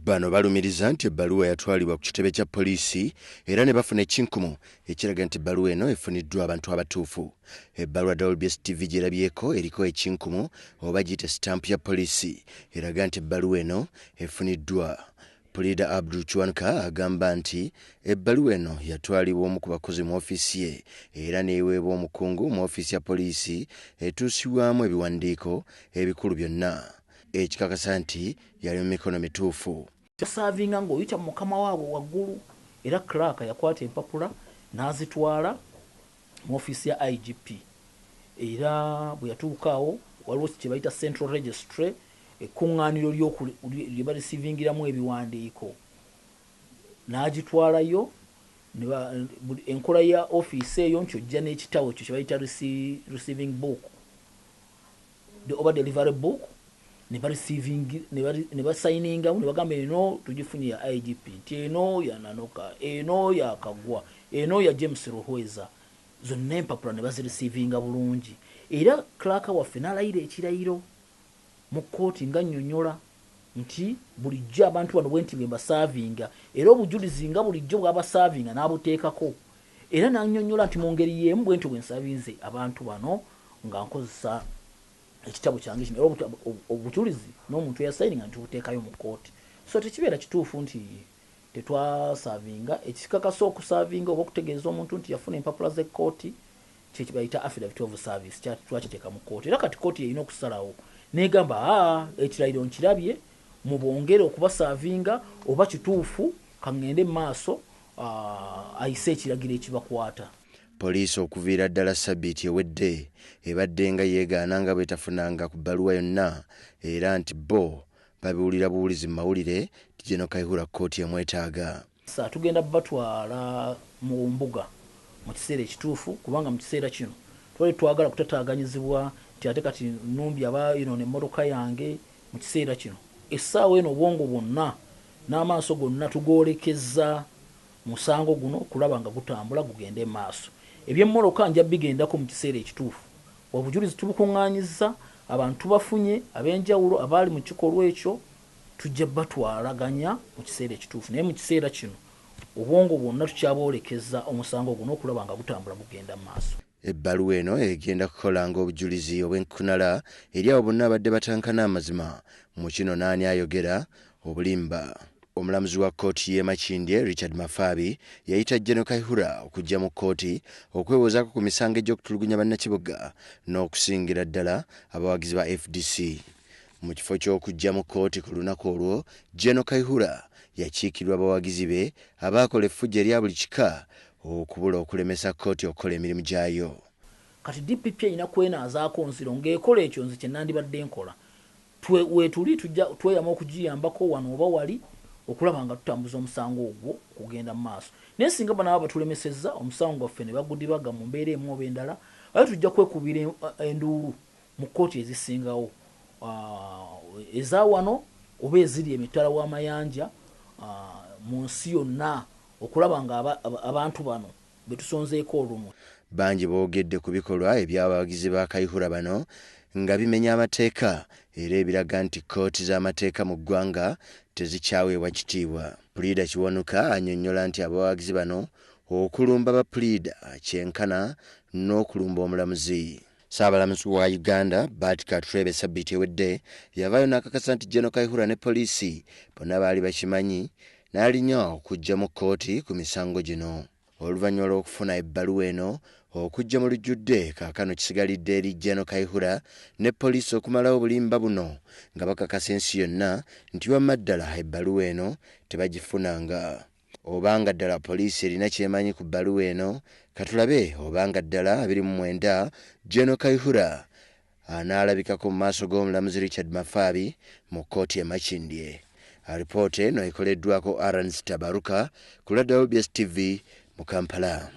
Bano balumiriza nti ebbaluwa yatwalibwa ku kitebe kya poliisi era ne bafuna ekinkumu ekiraga nti ebbaluwa eno efuniddwa abantu abatuufu. Ebbaluwa WBS TV gyerabyeko eriko ekinkumu oba giyite sitampu ya poliisi eraga nti ebbaluwa eno efuniddwa. Puliida agamba nti ebbaluwa eno yatwalibwa omu ku bakozi mu ofiisi ye era neeweebwa omukungu mu ofiisi ya poliisi etuusibwamu ebiwandiiko ebikulu byonna. Ekikakasa nti yali mu mikono mituufu. Yasavinga ng'oyita mukama waabwe waggulu era clerk yakwata empapula n'azitwala mu ofiisi ya IGP era bwe yatuukaawo waliwo kye bayita Central Registry ekkuŋŋaaniro lye barisivingiramu ebiwandiiko n'agitwalayo enkola ya Office eyo nkyojja n'ekitabo kyo kye bayita receiving book oba delivery book ne basayiningamu ne bagamba eno tugifunye ya IGP nti eno ya Nanoka, eno ya Kagwa, eno ya James Ruhweza, zonna empapula ne bazirisivinga bulungi. Era clerk waffe n'alayira ekirayiro mu kkooti nga nnyonnyola nti bulijjo abantu bano bwe nti be mbasaavinga era obujjulizi nga bulijjo bw'abasaavinga n'abuteekako era n'annyonnyola nti mu ngeri y'emu bwe nti bwe nsaavinze abantu bano nga nkozesa ekitabo kyange kino era obujulizi n'omuntu eyasayininga nti buteekayo mu kkooti. So tekibeera kituufu nti tetwasaavinga. Ekikakasa okusaavinga oba okutegeeza omuntu nti yafuna empapula z'ekkooti kye bayita affidavit of service twakiteeka mu kkooti era kati kkooti erina okusalawo n'egamba ekirayiro nkirabye mubongere okubasaavinga oba kituufu kaŋŋende mu maaso ayise ekiragiro ekibakwata. Poliisi okuviira ddala Ssabbiiti ewedde ebadde nga yeegaana nga bwetafunanga ku bbaluwa yonna era nti bo babiwulira buwulizi mu mawulire ti Gen Kayihura kkooti emwetaaga. Tugenda batwala mu mbuga mu kiseera ekituufu kubanga mu kiseera kino twali twagala kutataaganyizibwa nti ate kati numbye n'emmotoka yange mu kiseera kino. Essaawa eno obwongo bwonna n'amaaso gonna tugoolekeza musango guno kulaba nga gutambula gugende mu maaso. Eby'emmoloka nja bigendako mu kiseera ekituufu. Obujulizi tubukuŋŋaanyizza, abantu bafunye ab'enjawulo abaali mu kikolwa ekyo tujja batwalaganya mu kiseera ekituufu. Naye mu kiseera kino obwongo bwonna tukyaboolekeza omusango guno okulaba nga gutambula gugenda mu maaso. Ebbaluwa eno egenda kukolanga obujulizi obw'enkukunala eri abo bonna abadde batankana amazima mu kino n'ani ayogera obulimba. Omulamuzi wa kkooti y'e Makindye Richard Mafaabi yayita Gen Kayihura okujja mu kkooti okwewozaako ku misango egy'okutulugunya bannakibuga n'okusingira ddala abawagizi ba FDC. Mu kifo ky'okujja mu kkooti ku lunaku olwo, Gen Kayihura yakiikirwa abawagizi be abaakola effujjo erya buli kika okubula okulemesa kkooti okukola emirimu gyayo. Kati DPP erina kwenaazaako nziro ng'ekola ekyo nze kye nandibadde nkola. Weetuli tweyama okugiyambako wano oba wali okulaba nga tutambuza omusango ogwo kugenda mu maaso. Naye singa banaba batulemesezza omusango gwaffe ne bagudibaga mu mbeera emu oba endala, aye tujja kwekubira enduulu mu kkooti ezisingawo eza wano oba eziri emitala w'amayanja mu nsi yonna okulaba nga abantu bano betusonzeeko olumu. Bangi boogedde ku bikolwa eby'abawagizi ba Kayihura bano nga bimenya amateeka era ebiraga nti kkooti z'amateeka mu ggwanga tezikyaweebwa kitiibwa. Puliida annyonnyola nti abawagizi bano okulumba ba Puliida kyenkana n'okulumba omulamuzi. Ssaabalamuzi wa Uganda Ssabbiiti ewedde yavaayo n'akakasa nti Gen Kayihura ne poliisi bonna baali bakimanyi n'alinya okujja mu kkooti ku misango gino. Oluvannyuma lw'okufuna ebbaluwa eno okujja mu lujjudde kaakano kisigalidde eri Gen Kayihura ne poliisi okumalawo obulimba buno nga bakakasa ensi yonna nti wamma ddala ebbaluwa eno tebagifunanga. Obanga ddala poliisi erina kyemanyi ku bbaluwa eno, katulabe obanga ddala 29 Gen Kayihura anaalabikako mu maaso g'omulamuzi Richard Mafaabi mu kkooti e Makindye. Alipoota eno ekoleddwako Tabaruka ku WBS TV mu Kampala.